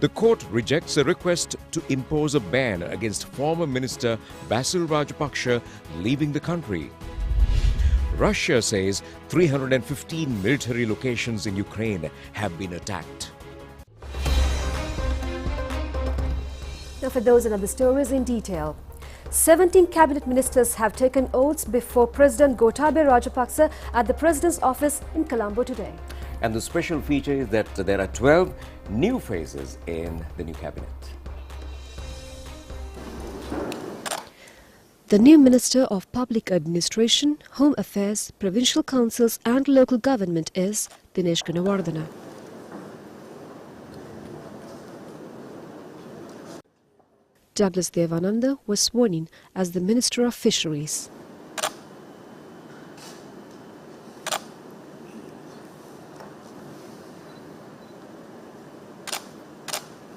The court rejects a request to impose a ban against former Minister Basil Rajapaksa leaving the country. Russia says 315 military locations in Ukraine have been attacked. Now for those and other stories in detail. 17 cabinet ministers have taken oaths before President Gotabaya Rajapaksa at the President's office in Colombo today. And the special feature is that there are 12 new faces in the new cabinet. The new Minister of Public Administration, Home Affairs, Provincial Councils and Local Government is Dinesh Gunawardena. Douglas Devananda was sworn in as the Minister of Fisheries.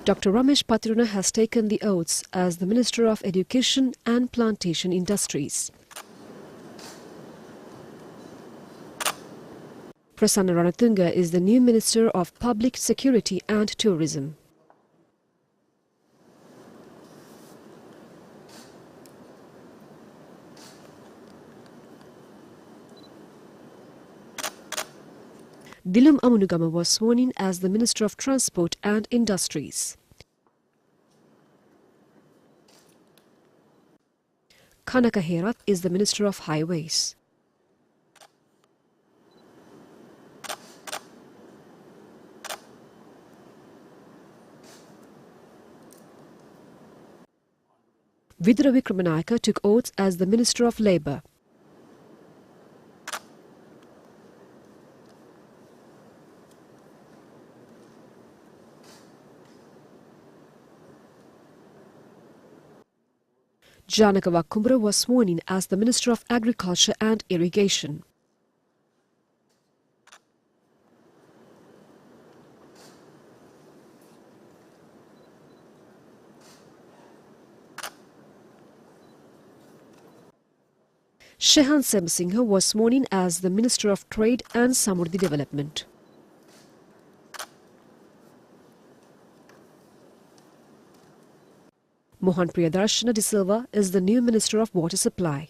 Dr. Ramesh Patruna has taken the oaths as the Minister of Education and Plantation Industries. Prasanna Ranatunga is the new Minister of Public Security and Tourism. Dilum Amunugama was sworn in as the Minister of Transport and Industries. Kanaka Herath is the Minister of Highways. Vidura Vikramanayaka took oaths as the Minister of Labour. Janaka Vakkumbura was sworn in as the Minister of Agriculture and Irrigation. Shehan Semasinghe was sworn in as the Minister of Trade and Samurdhi Development. Mohan Priyadarshana De Silva is the new Minister of Water Supply.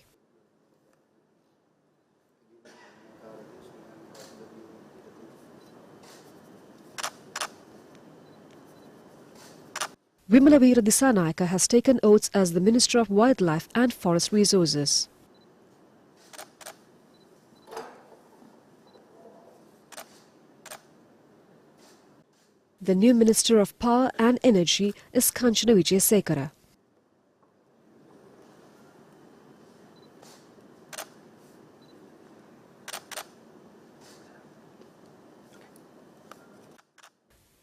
Vimalavira Disanayaka has taken oaths as the Minister of Wildlife and Forest Resources. The new Minister of Power and Energy is Kanchana Vijayasekara.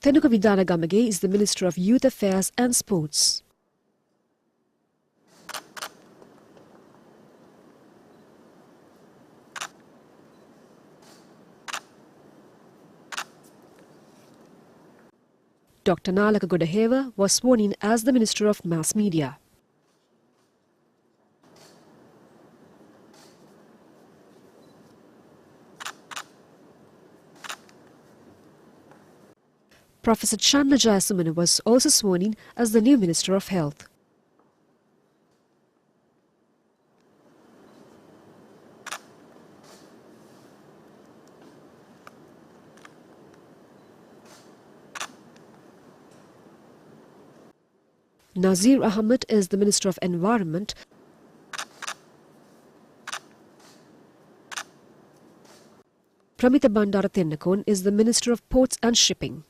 Tenuka Vidana Gamage is the Minister of Youth Affairs and Sports. Dr. Nalaka Godaheva was sworn in as the Minister of Mass Media. Professor Channa Jayasumana was also sworn in as the new Minister of Health. Nazir Ahmed is the Minister of Environment. Pramita Bandara Tennakon is the Minister of Ports and Shipping.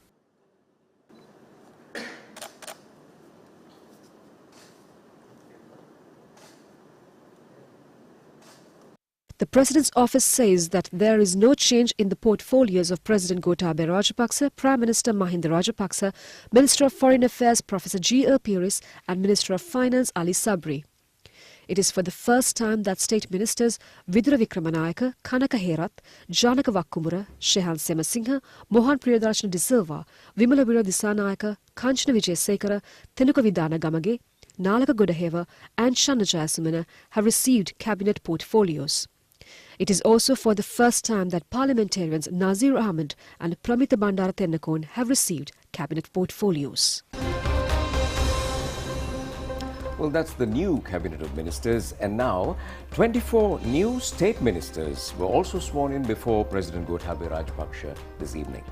The President's office says that there is no change in the portfolios of President Gotabaya Rajapaksa, Prime Minister Mahinda Rajapaksa, Minister of Foreign Affairs Professor G.L. Peiris and Minister of Finance Ali Sabri. It is for the first time that State Ministers Vidura Vikramanayaka, Kanaka Herath, Janaka Vakkumbura, Shehan Semasinghe, Mohan Priyadarshana De Silva, Vimalavira Disanayaka, Kanchana Vijayasekara, Tenuka Vidana Gamage, Nalaka Godaheva and Channa Jayasumana have received cabinet portfolios. It is also for the first time that parliamentarians Nazir Ahmed and Pramita Bandara Tennakon have received cabinet portfolios. Well, that's the new cabinet of ministers, and now 24 new state ministers were also sworn in before President Gotabaya Rajapaksa this evening.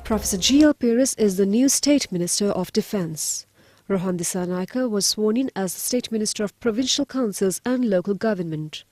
Professor G.L. Peiris is the new State Minister of Defence. Rohan Dissanayake was sworn in as the State Minister of Provincial Councils and Local Government.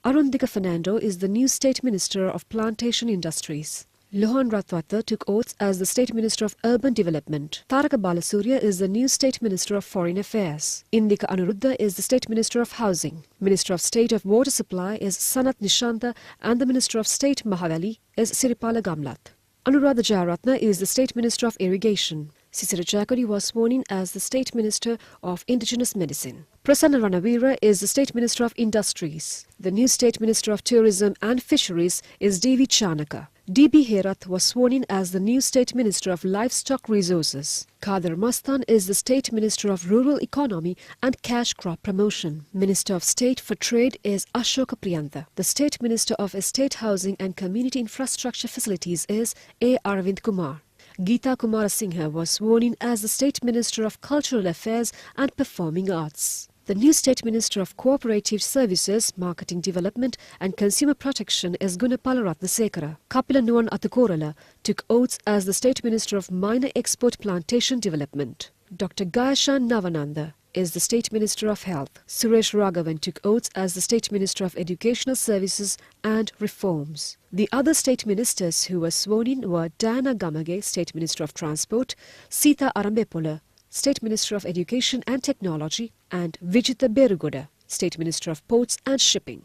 Arundika Fernando is the new State Minister of Plantation Industries. Lohan Ratwata took oaths as the State Minister of Urban Development. Taraka Balasurya is the new State Minister of Foreign Affairs. Indika Anuruddha is the State Minister of Housing. Minister of State of Water Supply is Sanat Nishanta, and the Minister of State Mahavali is Siripala Gamlat. Anuradha Jayaratna is the State Minister of Irrigation. Sisira Jakuri was sworn in as the State Minister of Indigenous Medicine. Prasanna Ranavira is the State Minister of Industries. The new State Minister of Tourism and Fisheries is D.V. Chanaka. D.B. Herath was sworn in as the new State Minister of Livestock Resources. Kader Mastan is the State Minister of Rural Economy and Cash Crop Promotion. Minister of State for Trade is Ashoka Priyantha. The State Minister of Estate Housing and Community Infrastructure Facilities is A. Aravind Kumar. Geeta Kumarasinghe was sworn in as the State Minister of Cultural Affairs and Performing Arts. The new State Minister of Cooperative Services, Marketing Development and Consumer Protection is Gunapalaratna Sekara. Kapila Nuwan Athukorala took oaths as the State Minister of Minor Export Plantation Development. Dr. Gayashan Navananda is the State Minister of Health. Suresh Raghavan took oaths as the State Minister of Educational Services and Reforms. The other state ministers who were sworn in were Diana Gamage, State Minister of Transport, Sita Arambepola, State Minister of Education and Technology, and Vijita Berugoda, State Minister of Ports and Shipping.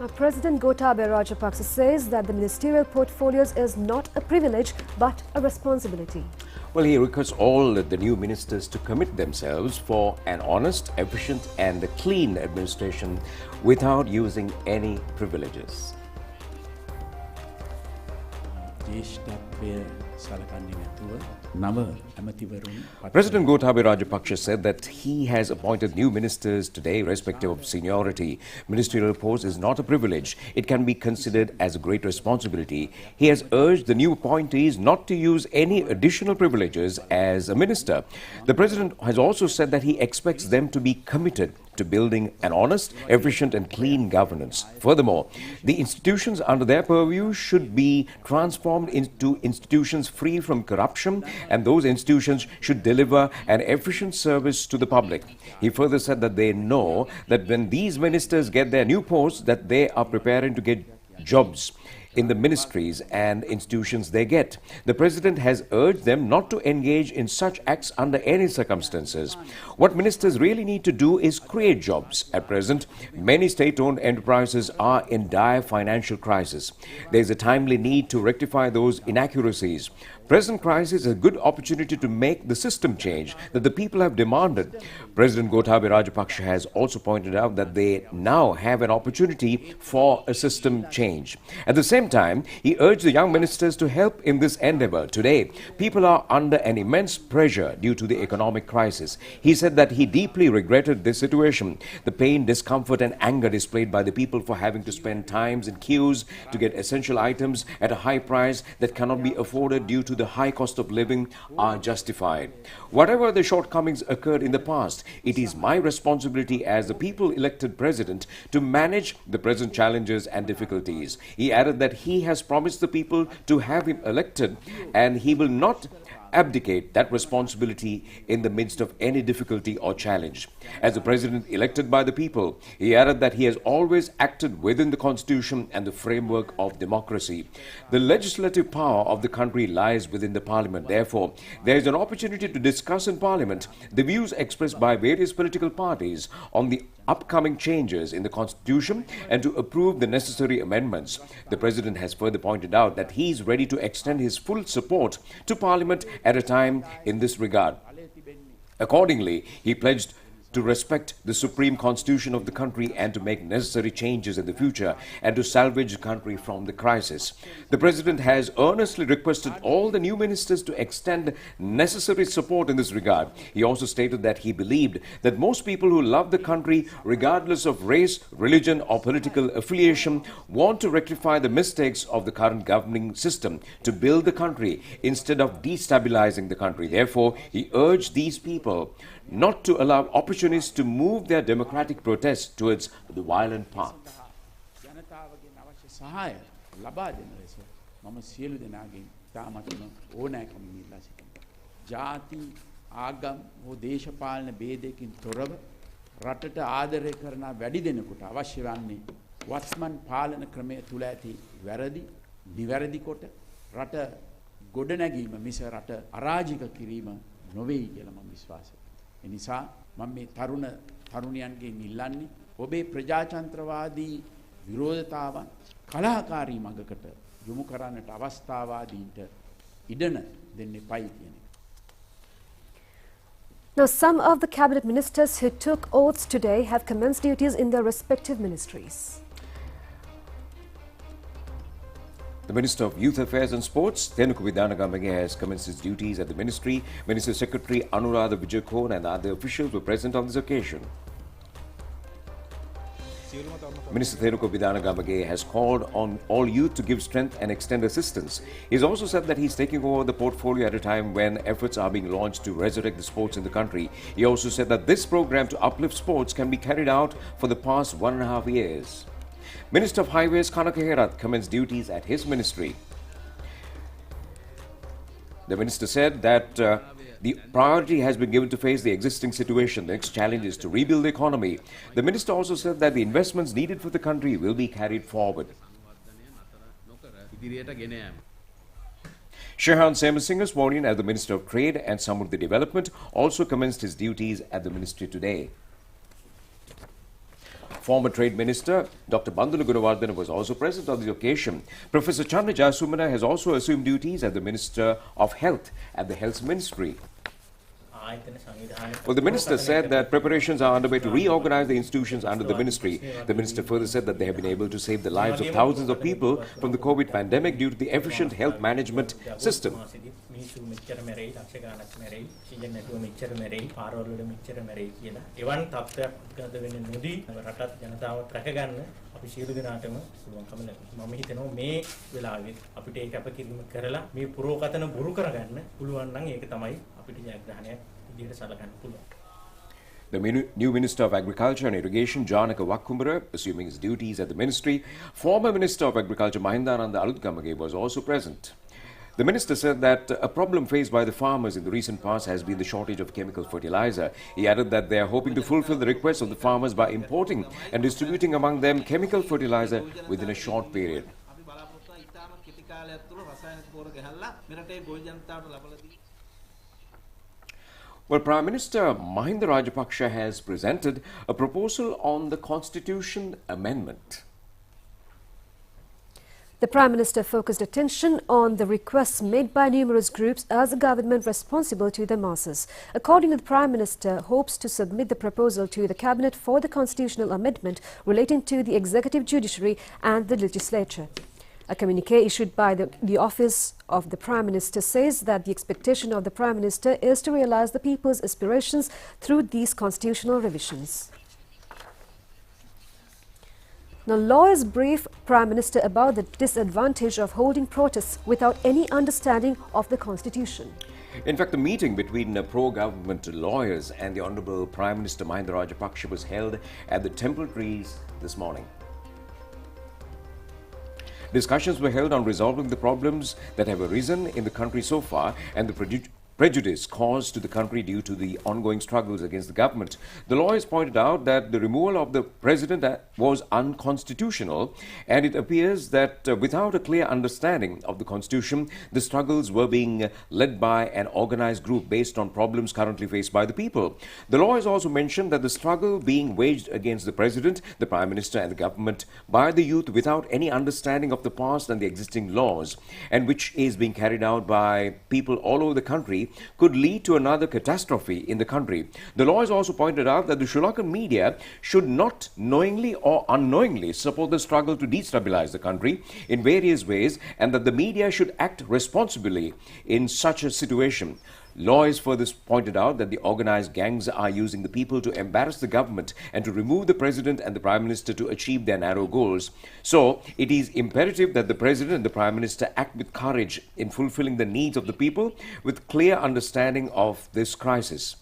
Now, President Gotabaya Rajapaksa says that the ministerial portfolios is not a privilege but a responsibility. Well, he requests all the new ministers to commit themselves for an honest, efficient and clean administration without using any privileges. President Gotabaya Rajapaksa said that he has appointed new ministers today, irrespective of seniority. Ministerial post is not a privilege. It can be considered as a great responsibility. He has urged the new appointees not to use any additional privileges as a minister. The president has also said that he expects them to be committed to building an honest, efficient and clean governance. Furthermore, the institutions under their purview should be transformed into institutions free from corruption, and those institutions should deliver an efficient service to the public. He further said that they know that when these ministers get their new posts, that they are preparing to get jobs in the ministries and institutions they get. The president has urged them not to engage in such acts under any circumstances. What ministers really need to do is create jobs. At present, many state-owned enterprises are in dire financial crisis. There is a timely need to rectify those inaccuracies. Present crisis is a good opportunity to make the system change that the people have demanded. President Gotabaya Rajapaksa has also pointed out that they now have an opportunity for a system change. At the same time, he urged the young ministers to help in this endeavor. Today, people are under an immense pressure due to the economic crisis. He said that he deeply regretted this situation, the pain, discomfort and anger displayed by the people for having to spend times in queues to get essential items at a high price that cannot be afforded due to the high cost of living are justified. Whatever the shortcomings occurred in the past, it is my responsibility as the people-elected president to manage the present challenges and difficulties. He added that he has promised the people to have him elected and he will not abdicate that responsibility in the midst of any difficulty or challenge. As the president elected by the people, he added that he has always acted within the constitution and the framework of democracy. The legislative power of the country lies within the parliament. Therefore, there is an opportunity to discuss in parliament the views expressed by various political parties on the upcoming changes in the constitution and to approve the necessary amendments. The president has further pointed out that he is ready to extend his full support to parliament at a time in this regard. Accordingly, he pledged to respect the supreme constitution of the country and to make necessary changes in the future and to salvage the country from the crisis. The President has earnestly requested all the new ministers to extend necessary support in this regard. He also stated that he believed that most people who love the country, regardless of race, religion or political affiliation, want to rectify the mistakes of the current governing system to build the country instead of destabilizing the country. Therefore, he urged these people not to allow opportunists to move their democratic protests towards the violent path. ජාති ආගම් හෝ දේශපාලන ભેදයකින් තොරව රටට ආදරය කරන වැඩි දෙනෙකුට අවශ්‍ය වන්නේ වත්මන් පාලන ක්‍රමය තුල ඇති වැරදි නිවැරදි කොට රට ගොඩනැගීම මිස රට අරාජික කිරීම නොවේයි කියලා මම විශ්වාස කරනවා. ඒ නිසා මම මේ තරුණයන්ගෙන් ඉල්ලන්නේ ඔබේ ප්‍රජාතන්ත්‍රවාදී විරෝධතාවන් කලාකාරී මඟකට යොමු කරන්නට අවස්ථාවාදීන්ට ඉඩන දෙන්න එපයි කියන එක. Now, some of the cabinet ministers who took oaths today have commenced duties in their respective ministries. The Minister of Youth Affairs and Sports, Thenuku Vidanagamage, has commenced his duties at the ministry. Minister Secretary Anuradha Vijayakorn and other officials were present on this occasion. Minister Thenuku Vidanagamage has called on all youth to give strength and extend assistance. He has also said that he is taking over the portfolio at a time when efforts are being launched to resurrect the sports in the country. He also said that this program to uplift sports can be carried out for the past 1.5 years. Minister of Highways Kanaka Herath commenced duties at his ministry. The minister said that the priority has been given to face the existing situation. The next challenge is to rebuild the economy. The minister also said that the investments needed for the country will be carried forward. Shehan Semasinghe, sworn in as the Minister of Trade and Samruddhi Development, also commenced his duties at the ministry today. Former Trade Minister Dr. Bandula Gunawardena was also present on the occasion. Professor Chandra Jasumana has also assumed duties as the Minister of Health at the Health Ministry. Well, the minister said that preparations are underway to reorganize the institutions under the ministry. The minister further said that they have been able to save the lives of thousands of people from the COVID pandemic due to the efficient health management system. අපි සියලු දෙනාටම පුළුවන්කම ලැබෙනවා. මම හිතනවා මේ වෙලාවේ අපිට ඒක අපකිරීම කරලා මේ පුරෝකතන බුරු කරගන්න පුළුවන් නම් ඒක තමයි අපිට ජයග්‍රහණයක් විදිහට සලකන්න පුළුවන්. The new Minister of Agriculture and Irrigation, Janaka Wakkumbara, assuming his duties at the ministry. Former Minister of Agriculture, Mahindananda Alutgamage, was also present. The minister said that a problem faced by the farmers in the recent past has been the shortage of chemical fertilizer. He added that they are hoping to fulfill the requests of the farmers by importing and distributing among them chemical fertilizer within a short period. Well, Prime Minister Mahinda Rajapaksa has presented a proposal on the Constitution Amendment. The Prime Minister focused attention on the requests made by numerous groups as a government responsible to the masses. Accordingly, the Prime Minister hopes to submit the proposal to the Cabinet for the constitutional amendment relating to the executive, judiciary and the legislature. A communique issued by the office of the Prime Minister says that the expectation of the Prime Minister is to realize the people's aspirations through these constitutional revisions. Now, lawyers brief Prime Minister about the disadvantage of holding protests without any understanding of the Constitution. In fact, a meeting between pro-government lawyers and the Honourable Prime Minister Mahinda Rajapaksa was held at the Temple Trees this morning. Discussions were held on resolving the problems that have arisen in the country so far and the prejudice caused to the country due to the ongoing struggles against the government. The lawyers pointed out that the removal of the president was unconstitutional, and it appears that without a clear understanding of the constitution, the struggles were being led by an organized group based on problems currently faced by the people. The lawyers also mentioned that the struggle being waged against the president, the prime minister and the government by the youth without any understanding of the past and the existing laws, and which is being carried out by people all over the country, policy could lead to another catastrophe in the country. The lawyers also pointed out that the Sri Lankan media should not knowingly or unknowingly support the struggle to destabilize the country in various ways, and that the media should act responsibly in such a situation. Lawyers further pointed out that the organized gangs are using the people to embarrass the government and to remove the president and the prime minister to achieve their narrow goals. So, it is imperative that the president and the prime minister act with courage in fulfilling the needs of the people with clear understanding of this crisis.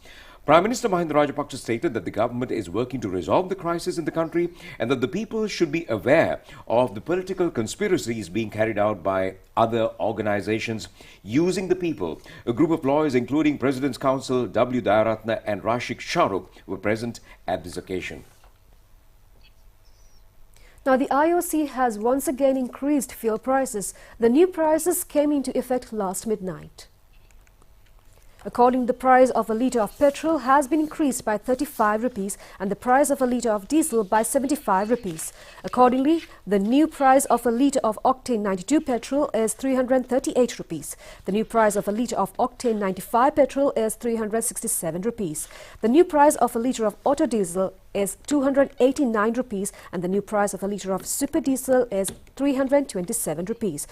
Prime Minister Mahinda Rajapaksa stated that the government is working to resolve the crisis in the country and that the people should be aware of the political conspiracies being carried out by other organizations using the people. A group of lawyers, including President's Counsel W. Dayaratna and Rashik Shahrukh, were present at this occasion. Now, the IOC has once again increased fuel prices. The new prices came into effect last midnight. According, the price of a litre of petrol has been increased by 35 rupees and the price of a litre of diesel by 75 rupees. Accordingly, the new price of a litre of octane 92 petrol is 338 rupees. The new price of a litre of octane 95 petrol is 367 rupees. The new price of a litre of auto diesel is 289 rupees and the new price of a litre of super diesel is 327 rupees.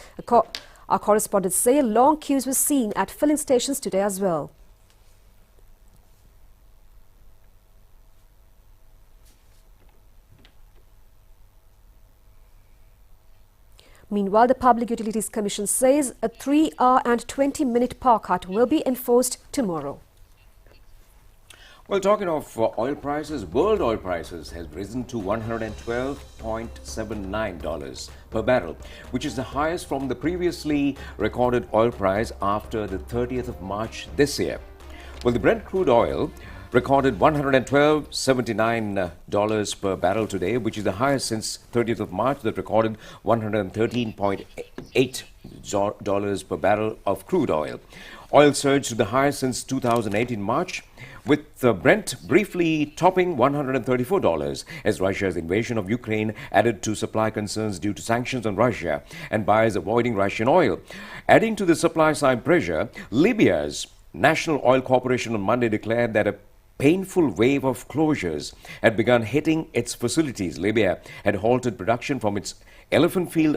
Our correspondents say long queues were seen at filling stations today as well. Meanwhile, the Public Utilities Commission says a 3-hour and 20-minute power cut will be enforced tomorrow. Well, talking of oil prices, world oil prices has risen to $112.79 per barrel, which is the highest from the previously recorded oil price after the 30th of March this year. Well, the Brent crude oil recorded $112.79 per barrel today, which is the highest since 30th of March that recorded $113.8 per barrel of crude oil. Oil surged to the highest since 2008 in March, with Brent briefly topping $134 as Russia's invasion of Ukraine added to supply concerns due to sanctions on Russia and buyers avoiding Russian oil. Adding to the supply side pressure, Libya's National Oil Corporation on Monday declared that a painful wave of closures had begun hitting its facilities. Libya had halted production from its Elephant Field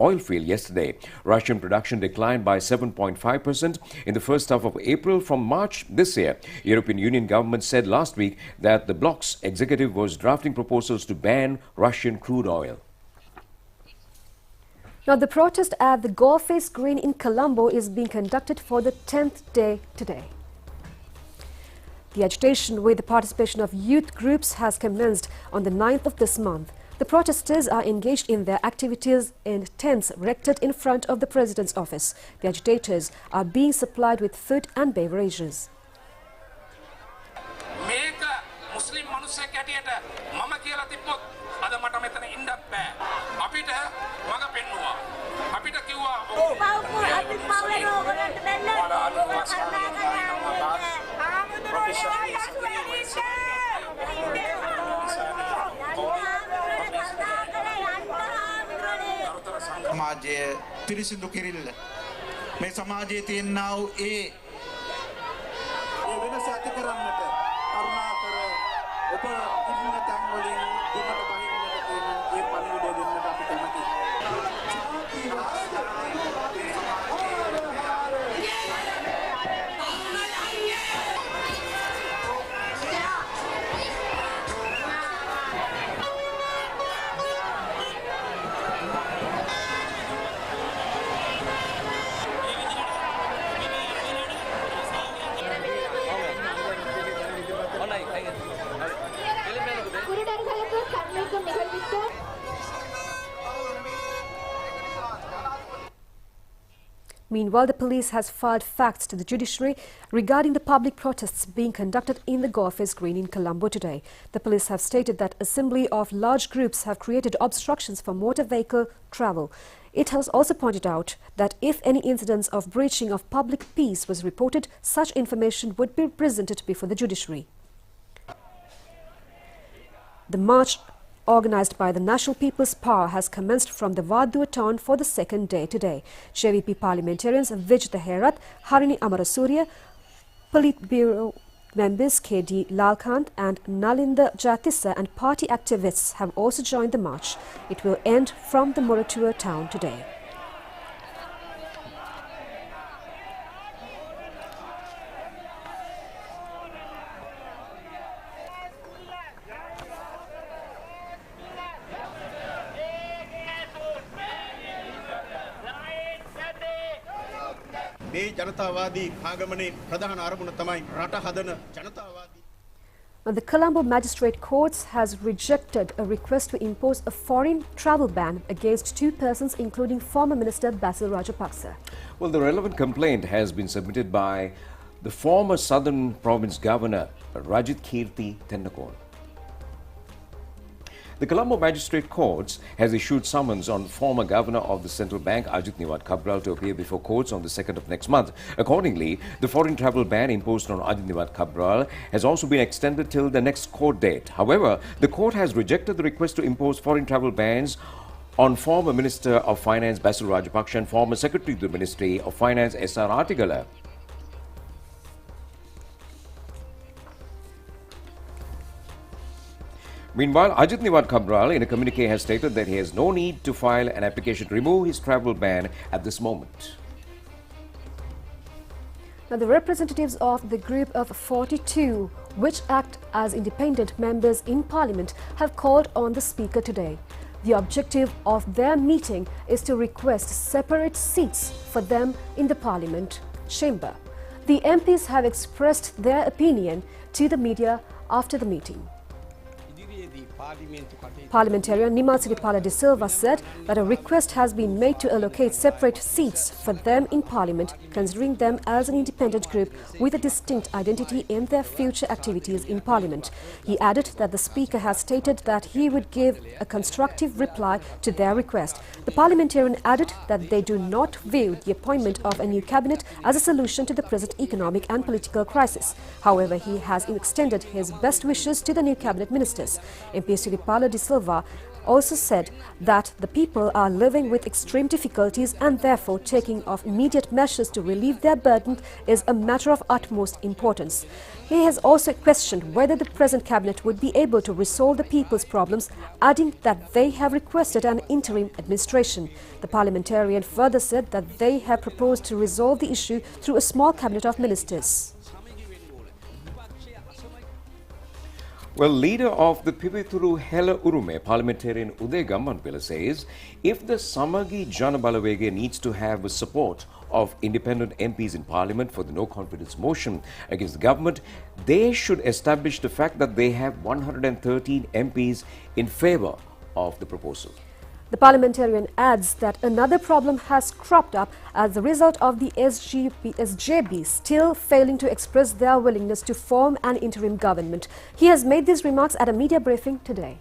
oil field yesterday. Russian production declined by 7.5% in the first half of April from March this year. European Union government said last week that the bloc's executive was drafting proposals to ban Russian crude oil. Now, the protest at the Goldface Green in Colombo is being conducted for the 10th day today. The agitation with the participation of youth groups has commenced on the 9th of this month. The protesters are engaged in their activities in tents erected in front of the President's office. The agitators are being supplied with food and beverages. සමාජය පිරිසිදු කිරිල්ල මේ සමාජයේ තියෙනා වූ ඒ වෙනස ඇති කරන්නට කරුණාකර ඔබ ඉන්න තැන් වලින් දුකට බහින්නට තියෙන ඒ පණිවිඩය දෙන්නට අපි කැමතියි. Meanwhile, the police has filed facts to the judiciary regarding the public protests being conducted in the Goldface Green in Colombo today. The police have stated that assembly of large groups have created obstructions for motor vehicle travel. It has also pointed out that if any incidents of breaching of public peace was reported, such information would be presented before the judiciary. The march organised by the National People's Power has commenced from the Wadua town for the second day today. JVP parliamentarians Vij Deherath, Harini Amarasuriya, Politburo members K.D. Lalkant and Nalinda Jatissa and party activists have also joined the march. It will end from the Moratuwa town today. මේ ජනතාවාදී ආගමනේ ප්‍රධාන අරමුණ තමයි රට හදන ජනතාවාදී. The Colombo Magistrate Courts has rejected a request to impose a foreign travel ban against 2 persons, including former Minister Basil Rajapaksa. Well, the relevant complaint has been submitted by the former Southern Province Governor, Rajit Kirti Tendakon. The Colombo Magistrate Courts has issued summons on former Governor of the Central Bank, Ajit Niwat Kabral, to appear before courts on the 2nd of next month. Accordingly, the foreign travel ban imposed on Ajit Niwat Kabral has also been extended till the next court date. However, the court has rejected the request to impose foreign travel bans on former Minister of Finance Basil Rajapaksa and former Secretary to the Ministry of Finance S.R. Artigala. Meanwhile, Ajit Niwat Kabral in a communique has stated that he has no need to file an application to remove his travel ban at this moment. Now, the representatives of the group of 42, which act as independent members in Parliament, have called on the Speaker today. The objective of their meeting is to request separate seats for them in the Parliament chamber. The MPs have expressed their opinion to the media after the meeting. Parliamentarian Nimal Siripala de Silva said that a request has been made to allocate separate seats for them in Parliament, considering them as an independent group with a distinct identity in their future activities in Parliament. He added that the Speaker has stated that he would give a constructive reply to their request. The parliamentarian added that they do not view the appointment of a new cabinet as a solution to the present economic and political crisis. However, he has extended his best wishes to the new cabinet ministers. MP Siripala de Silva also said that the people are living with extreme difficulties and therefore taking of immediate measures to relieve their burden is a matter of utmost importance. He has also questioned whether the present cabinet would be able to resolve the people's problems, adding that they have requested an interim administration. The parliamentarian further said that they have proposed to resolve the issue through a small cabinet of ministers. Well, leader of the Pivithuru Hela Urume, parliamentarian Uday Gammanpila, says if the Samagi Jana Balawege needs to have the support of independent MPs in Parliament for the no-confidence motion against the government, they should establish the fact that they have 113 MPs in favour of the proposal. The parliamentarian adds that another problem has cropped up as a result of the SJB still failing to express their willingness to form an interim government. He has made these remarks at a media briefing today.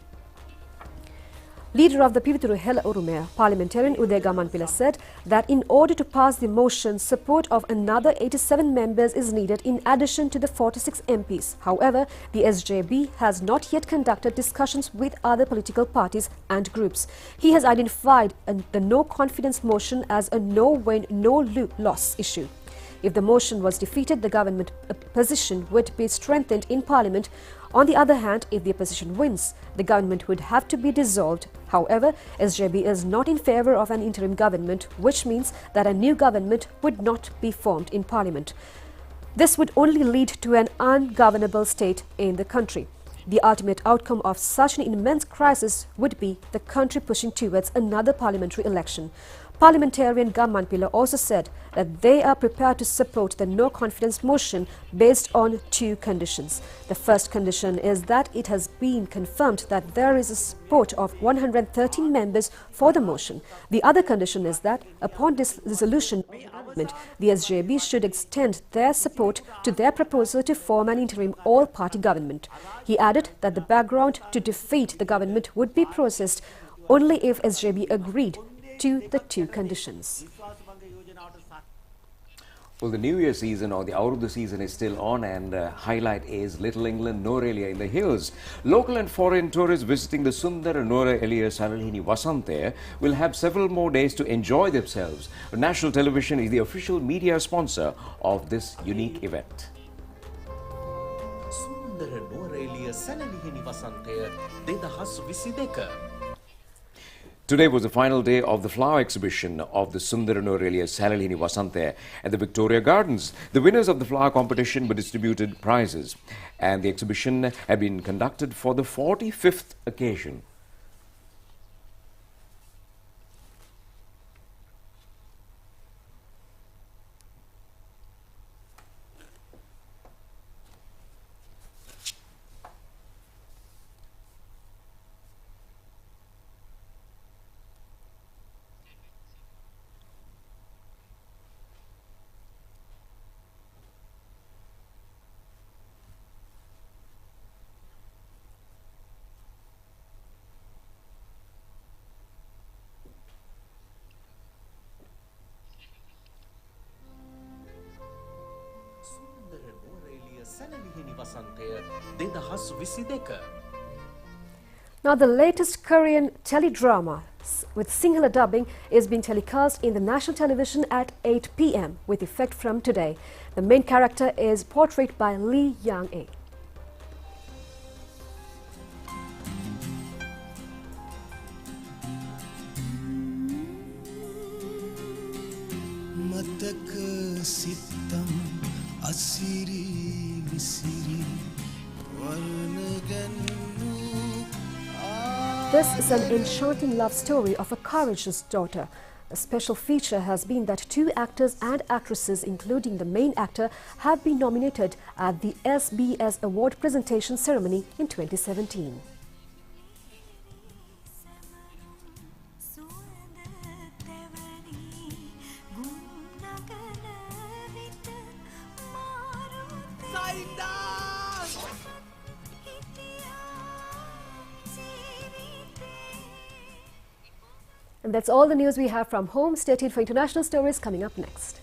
Leader of the Pivithuru Hela Urume, parliamentarian Uday Gammanpila, said that in order to pass the motion, support of another 87 members is needed in addition to the 46 MPs. However, the SJB has not yet conducted discussions with other political parties and groups. He has identified the no-confidence motion as a no-win, no-loss issue. If the motion was defeated, the government position would be strengthened in Parliament. On the other hand, if the opposition wins, the government would have to be dissolved. However, SJB is not in favour of an interim government, which means that a new government would not be formed in Parliament. This would only lead to an ungovernable state in the country. The ultimate outcome of such an immense crisis would be the country pushing towards another parliamentary election. Parliamentarian Gammanpila also said that they are prepared to support the no-confidence motion based on 2 conditions. The first condition is that it has been confirmed that there is a support of 113 members for the motion. The other condition is that upon this resolution, the SJB should extend their support to their proposal to form an interim all-party government. He added that the background to defeat the government would be processed only if SJB agreed to the 2 conditions. Well, the New Year season or the out of the season is still on, and highlight is Little England Norelia in the hills. Local and foreign tourists visiting the Sundara Norelia Sanalhini Vasante will have several more days to enjoy themselves. National Television is the official media sponsor of this unique event. සුන්දර Nuwara Eliya Salalihini වසන්තය 2022. Today was the final day of the flower exhibition of the Sundara Norelia Salalini Vasante at the Victoria Gardens. The winners of the flower competition were distributed prizes, and the exhibition had been conducted for the 45th occasion. සුන්දර Nuwara Eliya Salalihini වසන්තය 2022. Now, the latest Korean teledrama with Sinhala dubbing is being telecast in the national television at 8 p.m. with effect from today. The main character is portrayed by Lee Young-ae. මතක සිත්තම් අසිරි විසිරි වර්ණගන්නු. This is an enchanting love story of a courageous daughter. A special feature has been that 2 actors and actresses, including the main actor, have been nominated at the SBS Award presentation ceremony in 2017. And that's all the news we have from home. Stay tuned for international stories coming up next.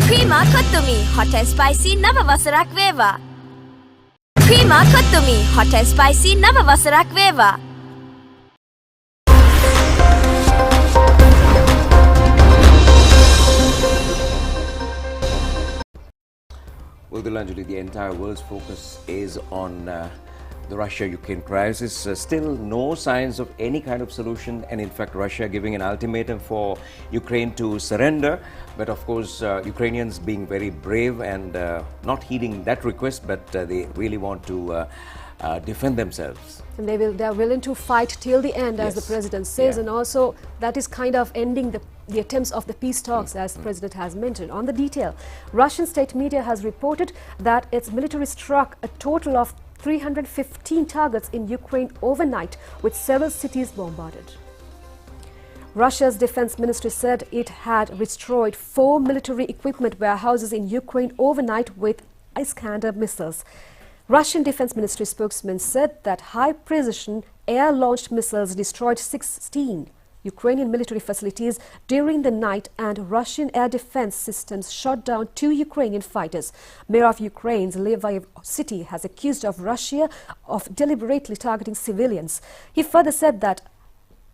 Creama Kottumi, hot and spicy Nava Vasarak Veva. Creama Kottumi, hot and spicy Nava Vasarak Veva. Well, Dilanjali, the entire world's focus is on the Russia-Ukraine crisis. Still no signs of any kind of solution, and in fact Russia giving an ultimatum for Ukraine to surrender. But of course Ukrainians being very brave and not heeding that request, but they really want to defend themselves. And they are willing to fight till the end, as the president says, and also that is kind of ending the attempts of the peace talks, as the president has mentioned. On the detail, Russian state media has reported that its military struck a total of 315 targets in Ukraine overnight, with several cities bombarded. Russia's defense ministry said it had destroyed 4 military equipment warehouses in Ukraine overnight with Iskander missiles. Russian Defense Ministry spokesman said that high-precision air-launched missiles destroyed 16 Ukrainian military facilities during the night, and Russian air defense systems shot down 2 Ukrainian fighters. Mayor of Ukraine's Lviv city has accused of Russia of deliberately targeting civilians. He further said that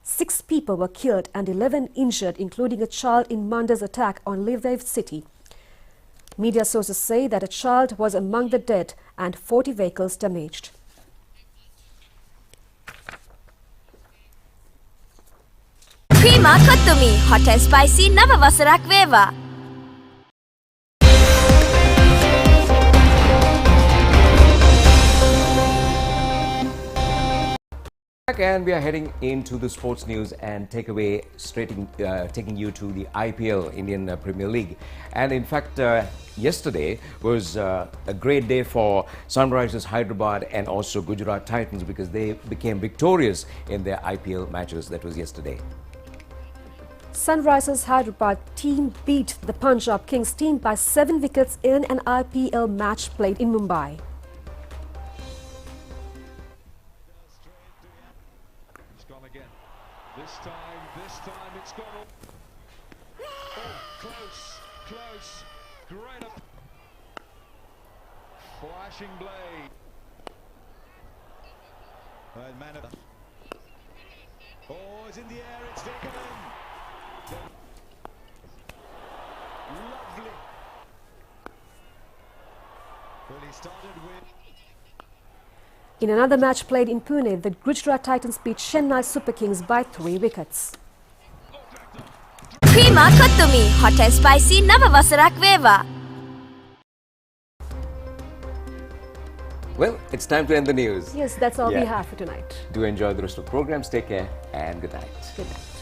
6 people were killed and 11 injured, including a child in Monday's attack on Lviv city. Media sources say that a child was among the dead and 40 vehicles damaged. Creama Kottumi, hot and spicy Nava Vasarak Veva. And we are heading into the sports news and taking you to the IPL, Indian Premier League. And in fact, yesterday was a great day for Sunrisers Hyderabad and also Gujarat Titans, because they became victorious in their IPL matches. That was yesterday. Sunrisers Hyderabad team beat the Punjab Kings team by 7 wickets in an IPL match played in Mumbai. This time it's gone up. Oh, close, great up. Flashing blade. Oh, it's in the air, it's taken in. Lovely. Well, he started with... In another match played in Pune, the Gujarat Titans beat Chennai Super Kings by 3 wickets. Creema Kottumi, hot and spicy Nava Vasarak Veva. Well, it's time to end the news. Yes, that's all Yeah. we have for tonight. Do enjoy the rest of the programs. Take care and good night. Good night.